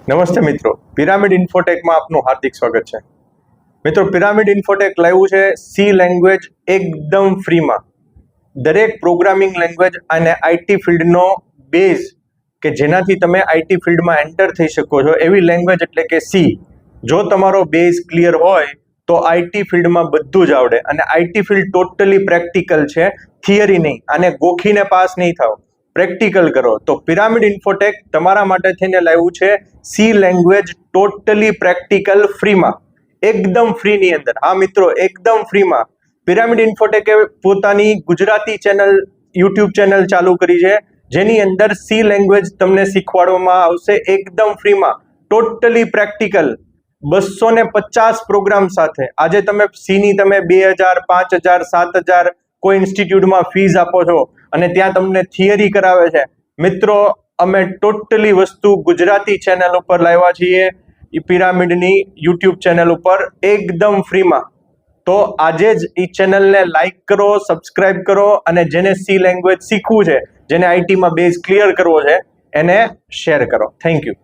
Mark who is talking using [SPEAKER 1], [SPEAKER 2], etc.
[SPEAKER 1] નમસ્તે મિત્રો, પિરામિડ ઇન્ફોટેકમાં આપનું હાર્દિક સ્વાગત છે. મિત્રો, પિરામિડ ઇન્ફોટેક લાવ્યું છે સી લેંગ્વેજ એકદમ ફ્રીમાં. દરેક પ્રોગ્રામિંગ લેંગ્વેજ અને આઈટી ફિલ્ડનો બેઝ કે જેનાથી તમે આઈટી ફિલ્ડમાં એન્ટર થઈ શકો છો એવી લેંગ્વેજ એટલે કે સી. જો તમારો બેઝ ક્લિયર હોય તો આઈટી ફિલ્ડમાં બધું જ આવડે. અને આઈટી ફિલ્ડ ટોટલી પ્રેક્ટિકલ છે, થિયરી નહીં. આને ગોખીને પાસ નહીં થાવ, પ્રેક્ટિકલ કરો. તો પિરામિડ ઇન્ફોટેક તમારા માટે થઈને લાવ્યું છે સી લેંગ્વેજ ટોટલી પ્રેક્ટિકલ ફ્રીમાં, એકદમ ફ્રીની અંદર. હા મિત્રો, એકદમ ફ્રીમાં. પિરામિડ ઇન્ફોટેકે પોતાની ગુજરાતી ચેનલ, યુટ્યુબ ચેનલ ચાલુ કરી છે જેની અંદર સી લેંગ્વેજ તમને શીખવાડવામાં આવશે એકદમ ફ્રીમાં, ટોટલી પ્રેક્ટિકલ, 250 પ્રોગ્રામ સાથે. આજે તમે સીની તમે 2000, 5000, 7000 કોઈ ઇન્સ્ટિટ્યૂટમાં ફીસ આપો છો અને ત્યાં તમને થિયરી કરાવે છે. મિત્રો, અમે ટોટલી વસ્તુ ગુજરાતી ચેનલ ઉપર લાવ્યા છીએ, પિરામિડની યુટ્યુબ ચેનલ ઉપર એકદમ ફ્રીમાં. તો આજે જ એ ચેનલને લાઈક કરો, સબસ્ક્રાઇબ કરો અને જેને સી લેંગ્વેજ શીખવું છે, જેને આઈટીમાં બેઝ ક્લિયર કરવો છે, એને શેર કરો. Thank you.